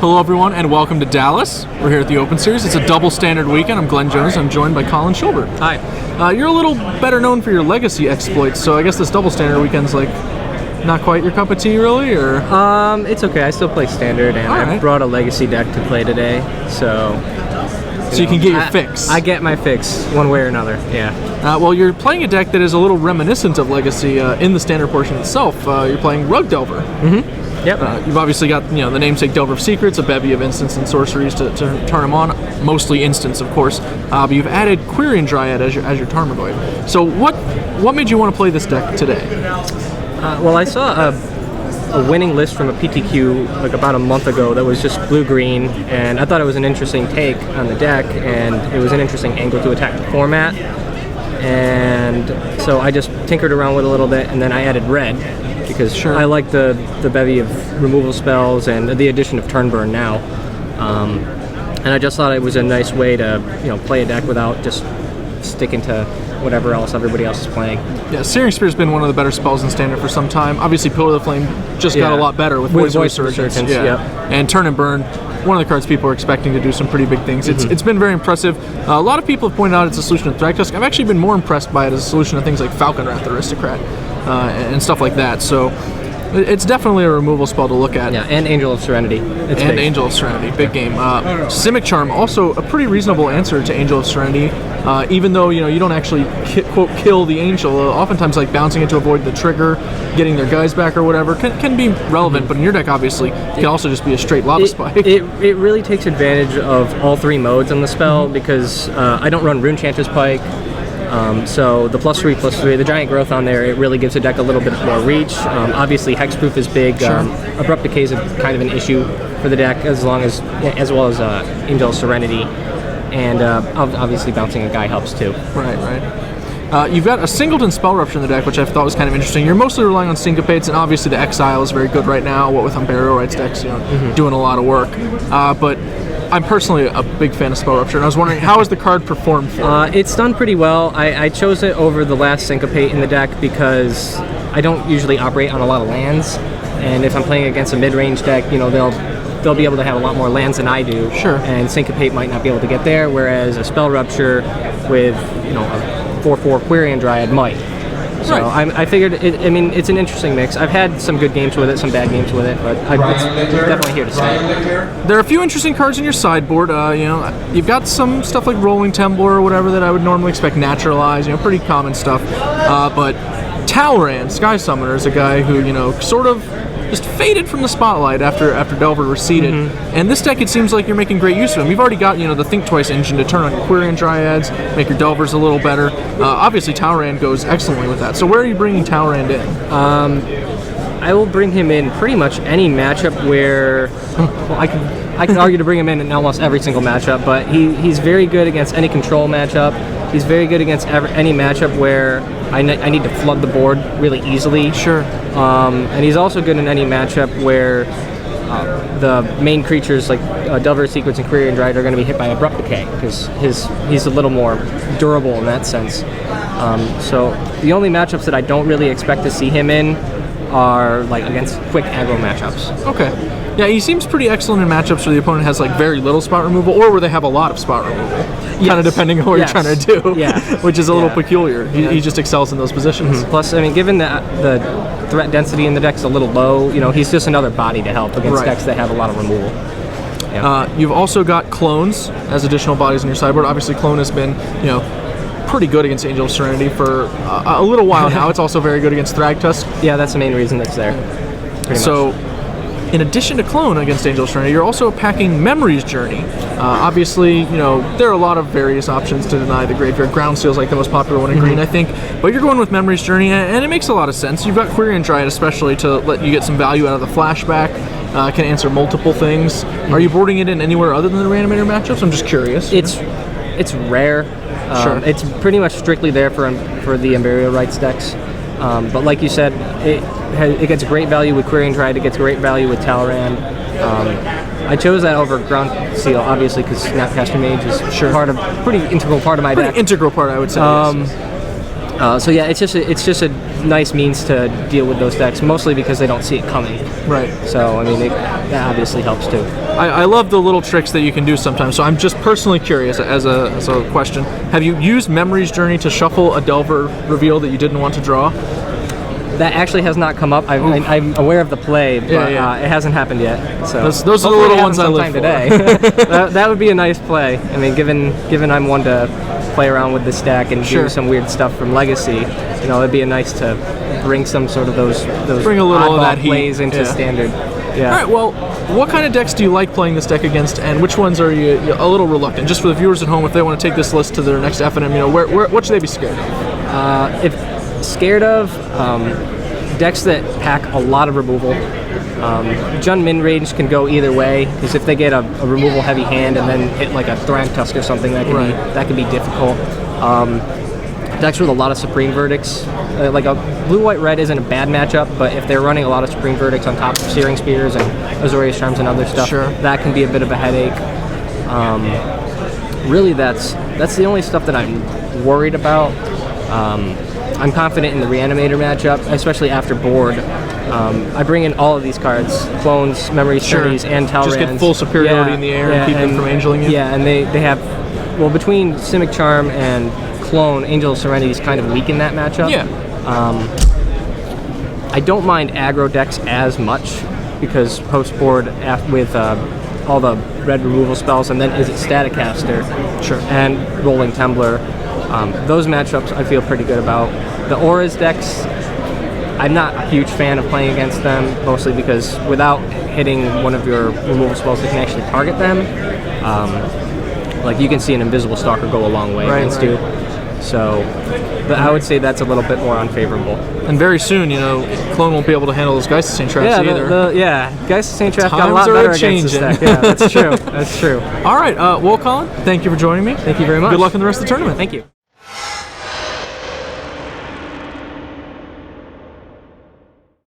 Hello everyone and welcome to Dallas. We're here at the Open Series. It's a double standard weekend. I'm Glenn Jones. I'm joined by Colin Chilbert. Hi. You're a little better known for your legacy exploits, so I guess this double standard weekend's like not quite your cup of tea, really, or? It's okay. I still play standard, and I brought a legacy deck to play today, so you can get your fix. I get my fix one way or another. Yeah. Well, you're playing a deck that is a little reminiscent of legacy in the standard portion itself. You're playing Rug Delver. Mm-hmm. Yep. You've obviously got the namesake Delver of Secrets, a bevy of instants and sorceries to turn them on, mostly instants, of course. But you've added Quirion Dryad as your Tarmogoyf. So what made you want to play this deck today? Well, I saw a winning list from a PTQ like about a month ago that was just blue-green, and I thought it was an interesting take on the deck, and it was an interesting angle to attack the format. And so I just tinkered around with it a little bit, and then I added red because I like the bevy of removal spells and the addition of turn burn now. And I just thought it was a nice way to play a deck without just sticking to whatever else everybody else is playing. Yeah, Searing Spear's been one of the better spells in Standard for some time. Obviously, Pillar of the Flame just got a lot better with Voice Resurgence. Yep. And Turn and Burn, one of the cards people are expecting to do some pretty big things. It's been very impressive. A lot of people have pointed out it's a solution to Thragtusk. I've actually been more impressed by it as a solution to things like Falcon Wrath Aristocrat and stuff like that. So it's definitely a removal spell to look at. Yeah, and Angel of Serenity. Angel of Serenity, big game. Simic Charm, also a pretty reasonable answer to Angel of Serenity, even though you don't actually quote kill the angel. Oftentimes, like bouncing it to avoid the trigger, getting their guys back or whatever can be relevant. But in your deck, obviously, it can also just be a straight lava spike. It really takes advantage of all three modes on the spell because I don't run Runechanter's Pike. So the +3/+3, the giant growth on there, it really gives the deck a little bit more reach. Obviously, hexproof is big. Abrupt Decay is kind of an issue for the deck, as well as Angel of Serenity, and obviously bouncing a guy helps too. Right. You've got a Singleton Spell Rupture in the deck, which I thought was kind of interesting. You're mostly relying on Syncopates, and obviously the Exile is very good right now. What with Burial Rites decks, doing a lot of work. But I'm personally a big fan of Spell Rupture, and I was wondering, how has the card performed for you? It's done pretty well. I chose it over the last Syncopate in the deck because I don't usually operate on a lot of lands, and if I'm playing against a mid-range deck, they'll be able to have a lot more lands than I do. Sure. And Syncopate might not be able to get there, whereas a Spell Rupture with a 4/4 Quirion Dryad might. So I figured, it's an interesting mix. I've had some good games with it, some bad games with it, but it's definitely here to stay. There are a few interesting cards in your sideboard. You've got some stuff like Rolling Temblor or whatever that I would normally expect Naturalize, pretty common stuff. But Talaran Sky Summoner is a guy who, sort of just faded from the spotlight after Delver receded. And this deck, it seems like you're making great use of him. You've already got, the Think Twice engine to turn on your Quirion Dryads, make your Delvers a little better. Obviously, Talaran goes excellently with that. So where are you bringing Talaran in? I will bring him in pretty much any matchup where, well, I can argue to bring him in almost every single matchup, but he's very good against any control matchup. He's very good against any matchup where I need to flood the board really easily. Sure. And he's also good in any matchup where the main creatures like Delver Secrets and Quirion Dryad are going to be hit by Abrupt Decay because he's a little more durable in that sense. So the only matchups that I don't really expect to see him in are like against quick aggro matchups. Okay. Yeah, he seems pretty excellent in matchups where the opponent has like very little spot removal or where they have a lot of spot removal. Kind of depending on what you're trying to do. Yeah. Which is a little peculiar. He just excels in those positions. Plus, given that the threat density in the deck's a little low, he's just another body to help against decks that have a lot of removal. Yeah. You've also got clones as additional bodies in your sideboard. Obviously, clone has been, pretty good against Angel of Serenity for a little while now. It's also very good against Thragtusk. Yeah, that's the main reason it's there. So, in addition to clone against Angel of Serenity, you're also packing Memory's Journey. Obviously, there are a lot of various options to deny the graveyard. Groundsteel's like the most popular one in green, I think. But you're going with Memory's Journey, and it makes a lot of sense. You've got Quirion Dryad especially to let you get some value out of the flashback. Can answer multiple things. Are you boarding it in anywhere other than the Reanimator matchups? I'm just curious. It's rare. Sure. It's pretty much strictly there for the Burial Rites decks. But like you said, it gets great value with Quirion Dryad. It gets great value with Talaran. I chose that over Groundsteel, obviously, because Snapcaster Mage is pretty integral part of my deck. Pretty integral part, I would say. So yeah, it's just a nice means to deal with those decks, mostly because they don't see it coming. Right. So, I mean, that obviously helps too. I love the little tricks that you can do sometimes. So I'm just personally curious, as a question, have you used Memory's Journey to shuffle a Delver reveal that you didn't want to draw? That actually has not come up. I'm aware of the play, but it hasn't happened yet. So those are the little ones I live for. Today. that would be a nice play. I mean, given I'm one to play around with this deck and do some weird stuff from Legacy, you know, it'd be nice to bring some sort of those bring a little of that plays heat into Standard. Yeah. All right. Well, what kind of decks do you like playing this deck against, and which ones are you a little reluctant? Just for the viewers at home, if they want to take this list to their next FNM, you know, what should they be scared of? If scared of decks that pack a lot of removal. Jund min range can go either way, because if they get a removal heavy hand and then hit like a Thragtusk or something, that can be difficult. Decks with a lot of Supreme Verdicts, like a blue-white-red isn't a bad matchup, but if they're running a lot of Supreme Verdicts on top of Searing Spears and Azorius Charms and other stuff, that can be a bit of a headache. Really, that's the only stuff that I'm worried about. I'm confident in the Reanimator matchup, especially after board. I bring in all of these cards, Clones, Memory Studies, and Talrans. Just get full superiority in the air and keep them from angeling you? Yeah, and they have, well, between Simic Charm and Clone, Angel of Serenity is kind of weak in that matchup. Yeah. I don't mind aggro decks as much, because post-board with all the red removal spells, and then is it Static Caster and Rolling Tumbler. Those matchups I feel pretty good about. The Auras decks, I'm not a huge fan of playing against them, mostly because without hitting one of your removal spells that can actually target them, like you can see an Invisible Stalker go a long way against you. So I would say that's a little bit more unfavorable. And very soon, you know, Clone won't be able to handle those Geist of St. Traps either. Geist of St. Traps got a lot better against this deck. Yeah, that's true. That's true. All right, well, Colin, thank you for joining me. Thank you very much. Good luck in the rest of the tournament. Thank you.